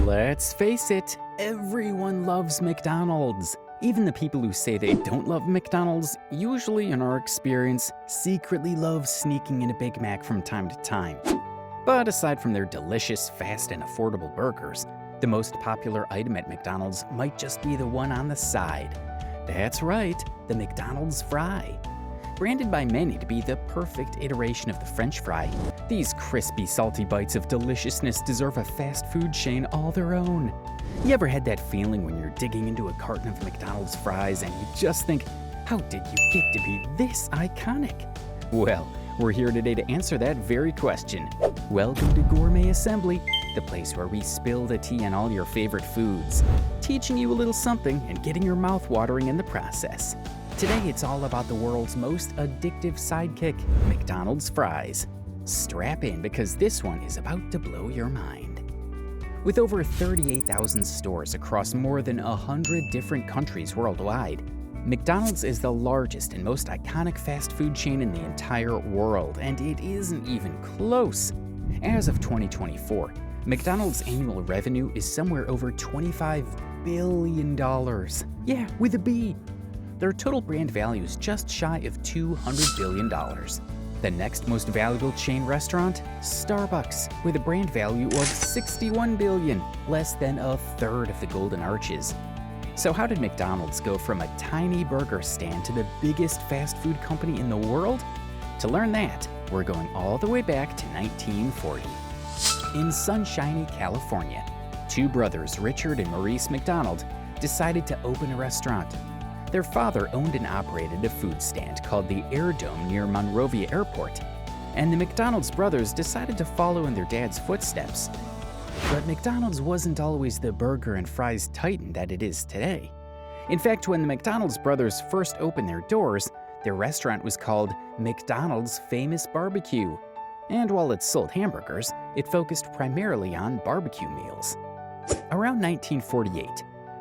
Let's face it, everyone loves McDonald's. Even the people who say they don't love McDonald's usually, in our experience, secretly love sneaking in a Big Mac from time to time. But aside from their delicious, fast, and affordable burgers, the most popular item at McDonald's might just be the one on the side. That's right, the McDonald's fry. Branded by many to be the perfect iteration of the French fry, these crispy, salty bites of deliciousness deserve a fast food chain all their own. You ever had that feeling when you're digging into a carton of McDonald's fries and you just think, how did you get to be this iconic? Well, we're here today to answer that very question. Welcome to Gourmet Assembly, the place where we spill the tea on all your favorite foods, teaching you a little something and getting your mouth watering in the process. Today, it's all about the world's most addictive sidekick, McDonald's fries. Strap in because this one is about to blow your mind. With over 38,000 stores across more than 100 different countries worldwide, McDonald's is the largest and most iconic fast food chain in the entire world, and it isn't even close. As of 2024, McDonald's annual revenue is somewhere over $25 billion. Yeah, with a B. Their total brand value is just shy of $200 billion. The next most valuable chain restaurant? Starbucks, with a brand value of $61 billion, less than a third of the Golden Arches. So how did McDonald's go from a tiny burger stand to the biggest fast food company in the world? To learn that, we're going all the way back to 1940. In sunshiny California, two brothers, Richard and Maurice McDonald, decided to open a restaurant. Their father owned and operated a food stand called the Air Dome near Monrovia Airport, and the McDonald's brothers decided to follow in their dad's footsteps. But McDonald's wasn't always the burger and fries titan that it is today. In fact, when the McDonald's brothers first opened their doors, their restaurant was called McDonald's Famous Barbecue. And while it sold hamburgers, it focused primarily on barbecue meals. Around 1948,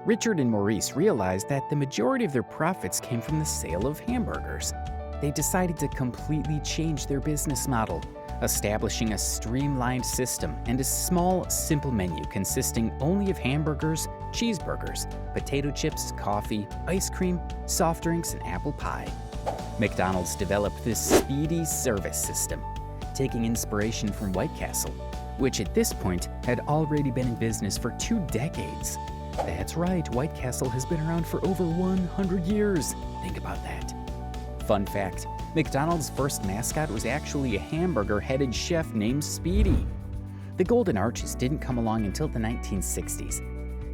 Richard and Maurice realized that the majority of their profits came from the sale of hamburgers. They decided to completely change their business model, establishing a streamlined system and a small, simple menu consisting only of hamburgers, cheeseburgers, potato chips, coffee, ice cream, soft drinks, and apple pie. McDonald's developed this speedy service system, taking inspiration from White Castle, which at this point had already been in business for 2 decades. That's right, White Castle has been around for over 100 years. Think about that. Fun fact, McDonald's first mascot was actually a hamburger-headed chef named Speedy. The Golden Arches didn't come along until the 1960s,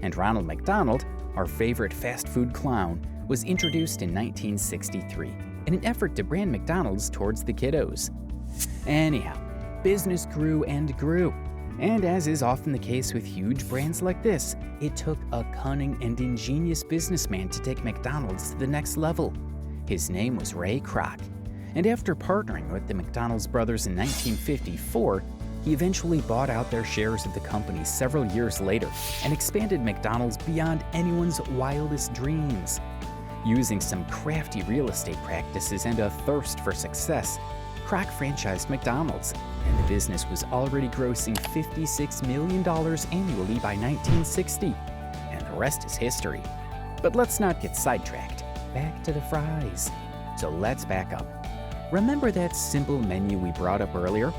and Ronald McDonald, our favorite fast food clown, was introduced in 1963 in an effort to brand McDonald's towards the kiddos. Anyhow, business grew and grew. And as is often the case with huge brands like this, it took a cunning and ingenious businessman to take McDonald's to the next level. His name was Ray Kroc, and after partnering with the McDonald's brothers in 1954, he eventually bought out their shares of the company several years later and expanded McDonald's beyond anyone's wildest dreams. Using some crafty real estate practices and a thirst for success, Kroc franchised McDonald's, and the business was already grossing $56 million annually by 1960. And the rest is history. But let's not get sidetracked. Back to the fries. So let's back up. Remember that simple menu we brought up earlier?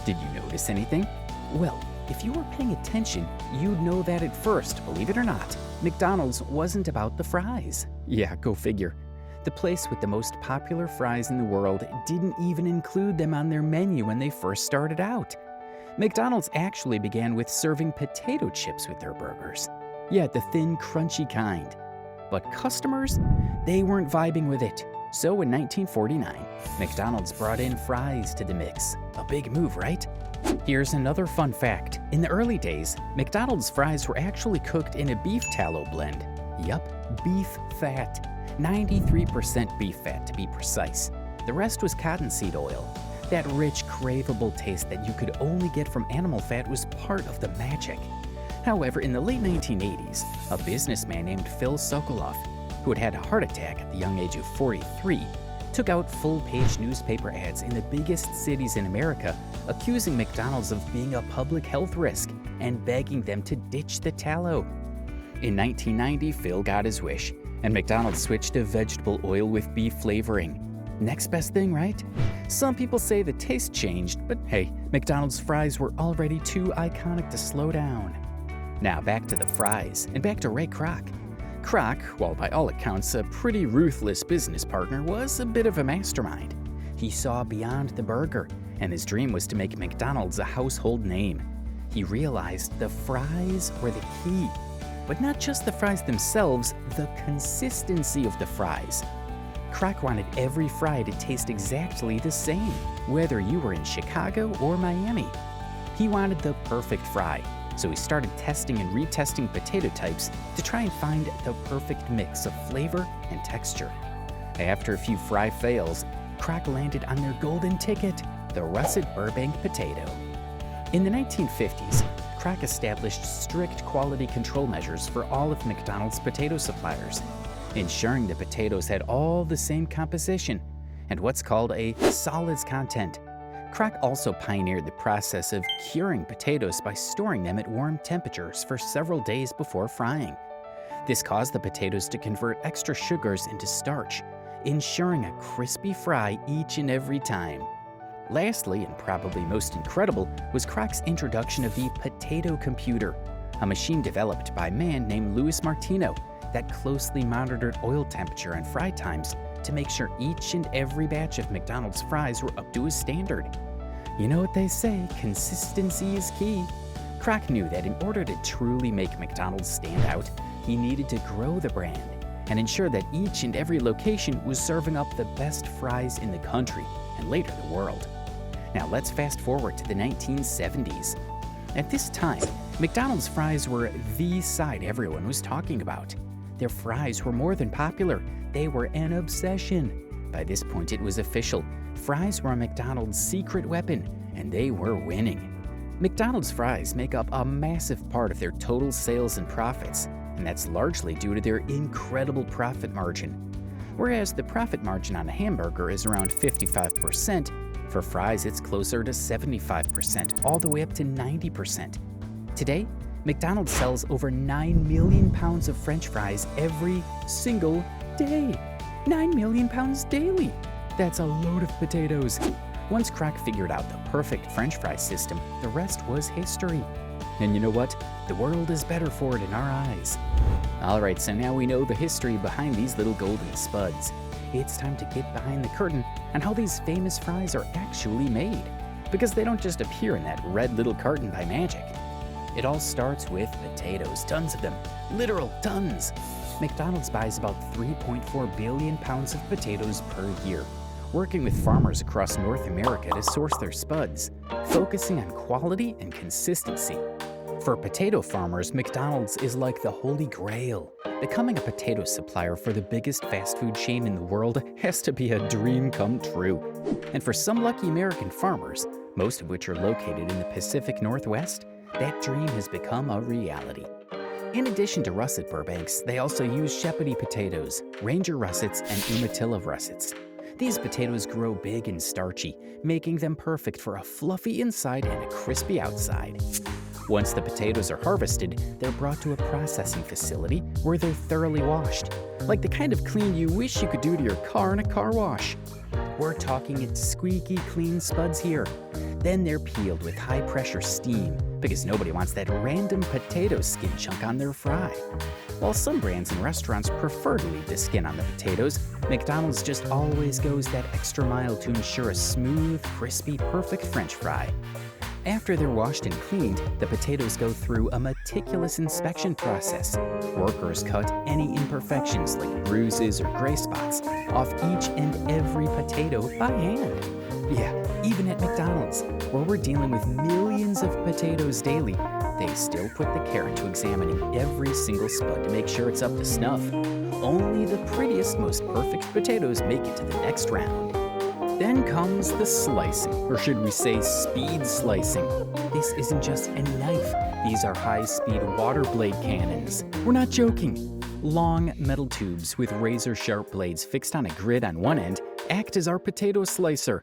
Did you notice anything? Well, if you were paying attention, you'd know that at first, believe it or not, McDonald's wasn't about the fries. Yeah, go figure. The place with the most popular fries in the world didn't even include them on their menu when they first started out. McDonald's actually began with serving potato chips with their burgers. Yeah, the thin, crunchy kind. But customers, they weren't vibing with it. So in 1949, McDonald's brought in fries to the mix. A big move, right? Here's another fun fact. In the early days, McDonald's fries were actually cooked in a beef tallow blend. Yup, beef fat. 93% beef fat to be precise. The rest was cottonseed oil. That rich, craveable taste that you could only get from animal fat was part of the magic. However, in the late 1980s, a businessman named Phil Sokoloff, who had had a heart attack at the young age of 43, took out full-page newspaper ads in the biggest cities in America, accusing McDonald's of being a public health risk and begging them to ditch the tallow. In 1990, Phil got his wish, and McDonald's switched to vegetable oil with beef flavoring. Next best thing, right? Some people say the taste changed, but hey, McDonald's fries were already too iconic to slow down. Now back to the fries, and back to Ray Kroc. Kroc, while by all accounts a pretty ruthless business partner, was a bit of a mastermind. He saw beyond the burger, and his dream was to make McDonald's a household name. He realized the fries were the key. But not just the fries themselves, the consistency of the fries. Kroc wanted every fry to taste exactly the same, whether you were in Chicago or Miami. He wanted the perfect fry, so he started testing and retesting potato types to try and find the perfect mix of flavor and texture. After a few fry fails, Kroc landed on their golden ticket, the russet Burbank potato. In the 1950s, Kroc established strict quality control measures for all of McDonald's potato suppliers, ensuring the potatoes had all the same composition and what's called a solids content. Kroc also pioneered the process of curing potatoes by storing them at warm temperatures for several days before frying. This caused the potatoes to convert extra sugars into starch, ensuring a crispy fry each and every time. Lastly, and probably most incredible, was Kroc's introduction of the potato computer, a machine developed by a man named Louis Martino that closely monitored oil temperature and fry times to make sure each and every batch of McDonald's fries were up to his standard. You know what they say, consistency is key. Kroc knew that in order to truly make McDonald's stand out, he needed to grow the brand and ensure that each and every location was serving up the best fries in the country and later the world. Now let's fast forward to the 1970s. At this time, McDonald's fries were the side everyone was talking about. Their fries were more than popular, they were an obsession. By this point it was official. Fries were McDonald's secret weapon, and they were winning. McDonald's fries make up a massive part of their total sales and profits, and that's largely due to their incredible profit margin. Whereas the profit margin on a hamburger is around 55%, for fries it's closer to 75%, all the way up to 90%. Today, McDonald's sells over 9 million pounds of French fries every single day. 9 million pounds daily. That's a load of potatoes. Once Kroc figured out the perfect French fry system, the rest was history. And you know what? The world is better for it in our eyes. Alright, so now we know the history behind these little golden spuds. It's time to get behind the curtain on how these famous fries are actually made. Because they don't just appear in that red little carton by magic. It all starts with potatoes, tons of them, literal tons. McDonald's buys about 3.4 billion pounds of potatoes per year, working with farmers across North America to source their spuds, focusing on quality and consistency. For potato farmers, McDonald's is like the holy grail. Becoming a potato supplier for the biggest fast food chain in the world has to be a dream come true. And for some lucky American farmers, most of which are located in the Pacific Northwest, that dream has become a reality. In addition to russet Burbanks, they also use Shepherdie potatoes, Ranger russets, and Umatilla russets. These potatoes grow big and starchy, making them perfect for a fluffy inside and a crispy outside. Once the potatoes are harvested, they're brought to a processing facility where they're thoroughly washed, like the kind of clean you wish you could do to your car in a car wash. We're talking squeaky clean spuds here. Then they're peeled with high-pressure steam because nobody wants that random potato skin chunk on their fry. While some brands and restaurants prefer to leave the skin on the potatoes, McDonald's just always goes that extra mile to ensure a smooth, crispy, perfect French fry. After they're washed and cleaned, the potatoes go through a meticulous inspection process. Workers cut any imperfections like bruises or gray spots off each and every potato by hand. Yeah, even at McDonald's, where we're dealing with millions of potatoes daily, they still put the care into examining every single spud to make sure it's up to snuff. Only the prettiest, most perfect potatoes make it to the next round. Then comes the slicing, or should we say speed slicing. This isn't just any knife. These are high-speed water blade cannons. We're not joking. Long metal tubes with razor-sharp blades fixed on a grid on one end act as our potato slicer.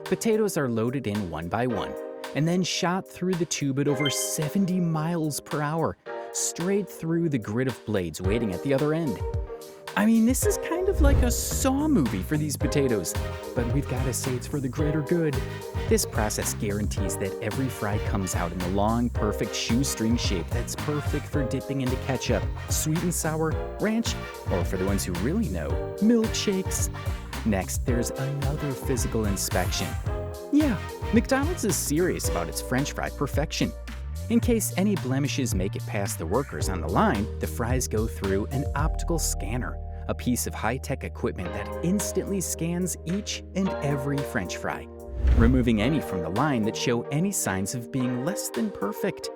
Potatoes are loaded in one by one, and then shot through the tube at over 70 miles per hour, straight through the grid of blades waiting at the other end. I mean, this is kind of like a Saw movie for these potatoes, but we've got to say it's for the greater good. This process guarantees that every fry comes out in the long, perfect shoestring shape that's perfect for dipping into ketchup, sweet and sour, ranch, or for the ones who really know, milkshakes. Next, there's another physical inspection. Yeah, McDonald's is serious about its French fry perfection. In case any blemishes make it past the workers on the line, the fries go through an optical scanner, a piece of high-tech equipment that instantly scans each and every French fry, removing any from the line that show any signs of being less than perfect.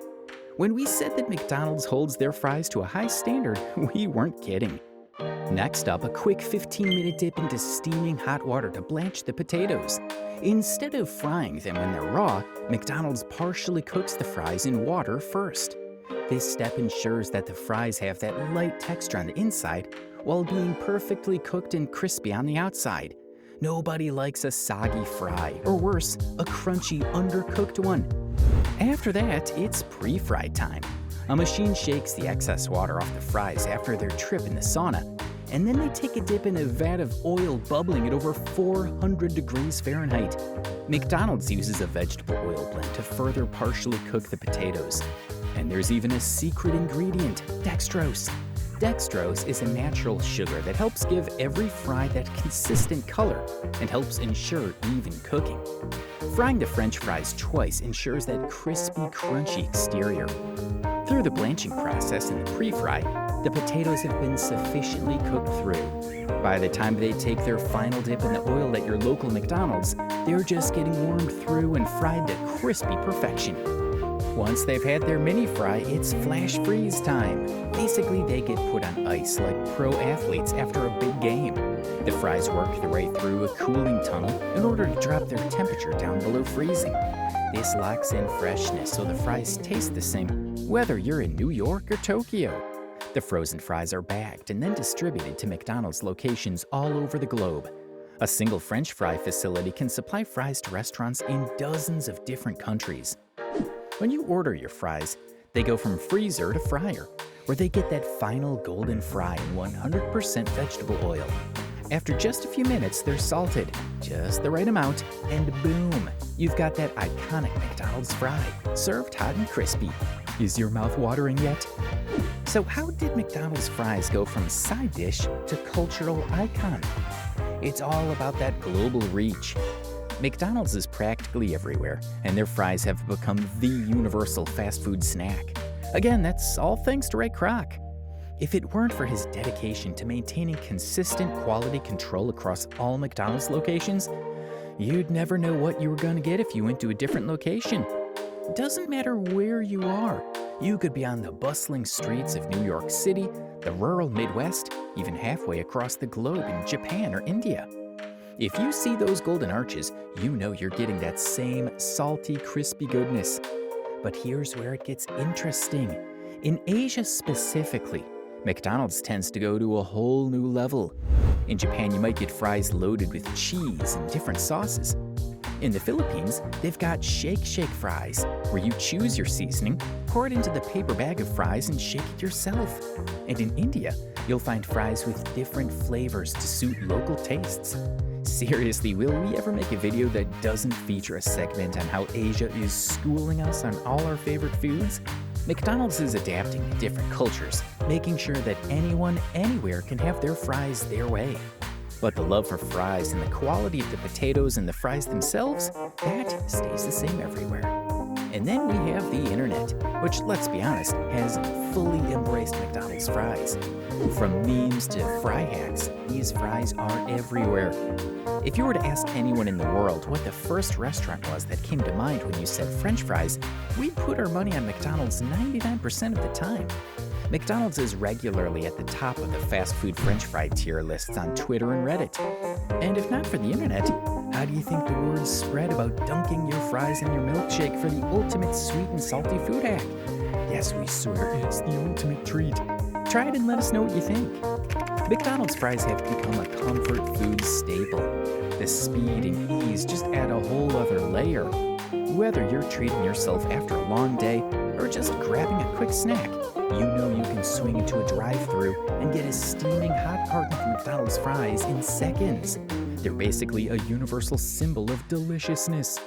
When we said that McDonald's holds their fries to a high standard, we weren't kidding. Next up, a quick 15-minute dip into steaming hot water to blanch the potatoes. Instead of frying them when they're raw, McDonald's partially cooks the fries in water first. This step ensures that the fries have that light texture on the inside while being perfectly cooked and crispy on the outside. Nobody likes a soggy fry, or worse, a crunchy, undercooked one. After that, it's pre-fry time. A machine shakes the excess water off the fries after their trip in the sauna, and then they take a dip in a vat of oil bubbling at over 400 degrees Fahrenheit. McDonald's uses a vegetable oil blend to further partially cook the potatoes. And there's even a secret ingredient, dextrose. Dextrose is a natural sugar that helps give every fry that consistent color and helps ensure even cooking. Frying the French fries twice ensures that crispy, crunchy exterior. Through the blanching process in the pre-fry, the potatoes have been sufficiently cooked through. By the time they take their final dip in the oil at your local McDonald's, they're just getting warmed through and fried to crispy perfection. Once they've had their mini fry, it's flash freeze time. Basically, they get put on ice like pro athletes after a big game. The fries work their way through a cooling tunnel in order to drop their temperature down below freezing. This locks in freshness so the fries taste the same, whether you're in New York or Tokyo. The frozen fries are bagged and then distributed to McDonald's locations all over the globe. A single French fry facility can supply fries to restaurants in dozens of different countries. When you order your fries, they go from freezer to fryer, where they get that final golden fry in 100% vegetable oil. After just a few minutes, they're salted, just the right amount, and boom, you've got that iconic McDonald's fry, served hot and crispy. Is your mouth watering yet? So how did McDonald's fries go from side dish to cultural icon? It's all about that global reach. McDonald's is practically everywhere, and their fries have become the universal fast food snack. Again, that's all thanks to Kroc. If it weren't for his dedication to maintaining consistent quality control across all McDonald's locations, you'd never know what you were going to get if you went to a different location. Doesn't matter where you are. You could be on the bustling streets of New York City, the rural Midwest, even halfway across the globe in Japan or India. If you see those golden arches, you know you're getting that same salty, crispy goodness. But here's where it gets interesting. In Asia specifically, McDonald's tends to go to a whole new level. In Japan, you might get fries loaded with cheese and different sauces. In the Philippines, they've got shake fries, where you choose your seasoning, pour it into the paper bag of fries, and shake it yourself. And in India, you'll find fries with different flavors to suit local tastes. Seriously, will we ever make a video that doesn't feature a segment on how Asia is schooling us on all our favorite foods? McDonald's is adapting to different cultures, making sure that anyone, anywhere can have their fries their way. But the love for fries and the quality of the potatoes and the fries themselves, that stays the same everywhere. And then we have the internet, which, let's be honest, has fully embraced McDonald's fries. From memes to fry hacks, these fries are everywhere. If you were to ask anyone in the world what the first restaurant was that came to mind when you said French fries, we'd put our money on McDonald's 99% of the time. McDonald's is regularly at the top of the fast food French fry tier lists on Twitter and Reddit. And if not for the internet, how do you think the word spread about dunking your fries in your milkshake for the ultimate sweet and salty food hack? Yes, we swear it's the ultimate treat. Try it and let us know what you think. McDonald's fries have become a comfort food staple. The speed and ease just add a whole other layer. Whether you're treating yourself after a long day or just grabbing a quick snack, you know you can swing into a drive-thru and get a steaming hot carton of McDonald's fries in seconds. They're basically a universal symbol of deliciousness.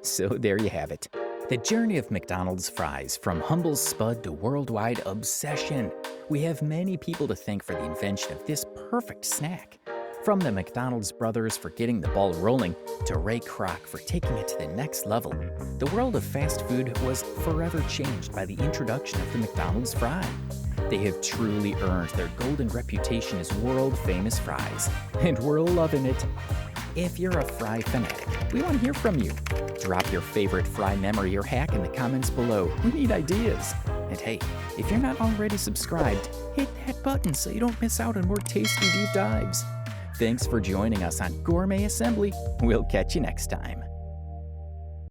So there you have it. The journey of McDonald's fries, from humble spud to worldwide obsession. We have many people to thank for the invention of this perfect snack. From the McDonald's brothers for getting the ball rolling to Ray Kroc for taking it to the next level, the world of fast food was forever changed by the introduction of the McDonald's fry. They have truly earned their golden reputation as world-famous fries, and we're loving it. If you're a fry fanatic, we want to hear from you. Drop your favorite fry memory or hack in the comments below. We need ideas. And hey, if you're not already subscribed, hit that button so you don't miss out on more tasty deep dives. Thanks for joining us on Gourmet Assembly. We'll catch you next time.